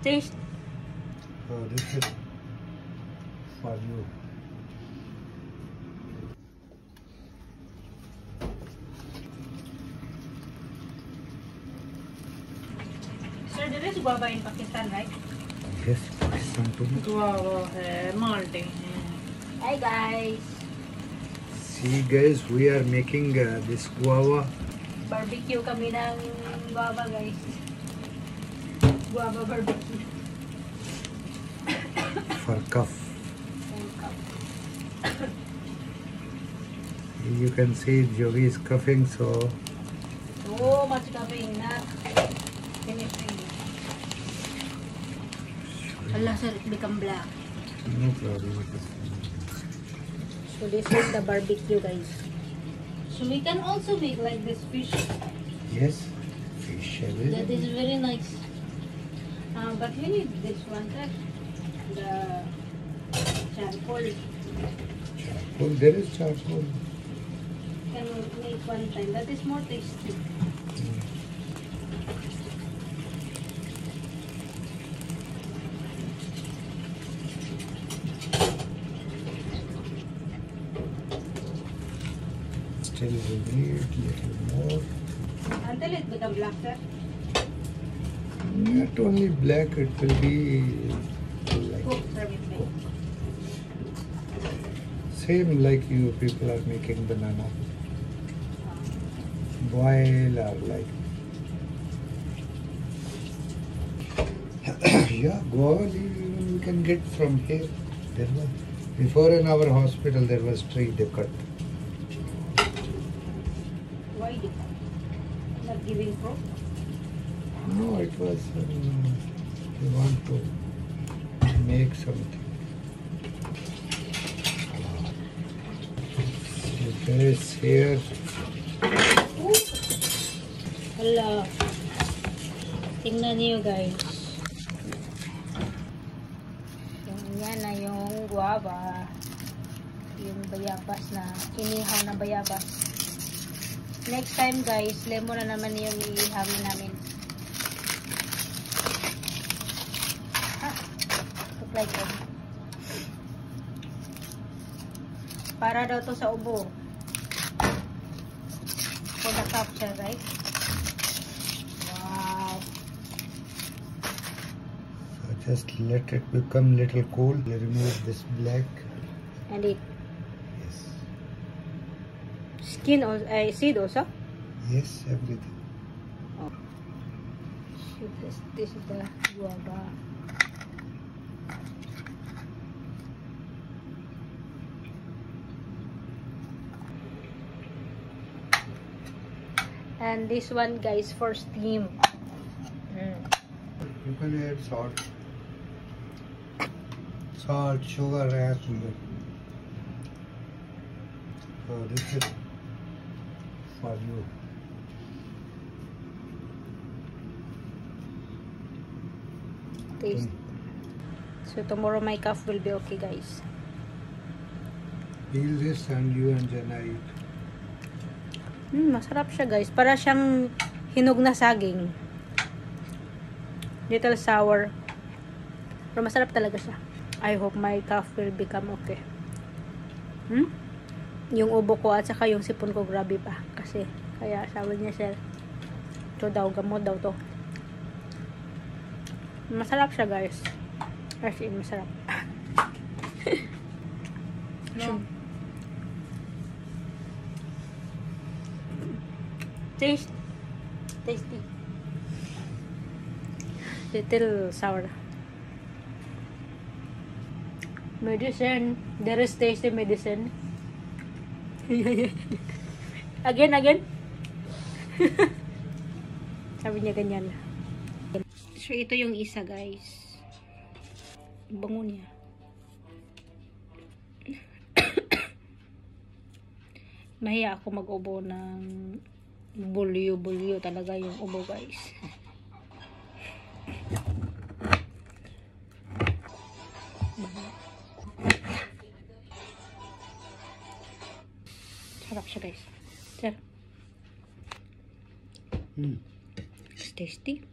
Taste. Oh, this is for you. Sir, there is guava in Pakistan, right? Yes, Pakistan too. Guava hai, Malta hai. Hi guys. See guys, we are making this guava. Barbecue kami ng guava guys. Guava barbecue. For cough. You can see Jovi is coughing, so So much caffeine na. Finishing. Allah sir, it become black. no problem. So this is the barbecue guys. So we can also make like this fish. Yes, fish That available. is very nice. But we need this one sir. The charcoal. Charcoal, there is charcoal. Can make one time. That is more tasty. Still we need little more. Until it become black sir. Not only black, it will be like Cook sir with me. same like you people are making banana. Boil or like yeah, guava leaf even we can get from here. There was before in our hospital there was tree they cut. Why not giving fruit? No, it was they want to make something. There is here. Hala. Tingnan niyo guys. Yan na yung guava. Yung bayabas na, inihaw na bayabas. Next time guys, lemon na naman yung iihawin namin. Look like that. Para daw to sa ubo. For the capture, right? Wow. So just let it become little cool. Remove this black. And it Yes. skin or seed also? Yes, everything. Oh. So this is the guava. And this one guys for steam. You can add salt. Salt, sugar, and so this is for you. Taste. So tomorrow my cough will be okay guys. Peel this and you and Jenna eat. Masarap siya guys. Para siyang hinog na saging. Little sour. Pero masarap talaga siya. I hope my cough will become okay. Yung ubo ko at saka yung sipon ko grabe pa. Kasi kaya sabi niya sir, ito daw, gamot daw to. Masarap siya guys. As in, masarap. No. Taste. Tasty. Little sour. Medicine. There is tasty medicine. Again. Sabi niya ganyan. So, ito yung isa, guys. Bango niya. Nahiya ako mag-ubo ng bulyo talaga yung ubo, guys. Sarap siya, guys. Sarap. It's tasty.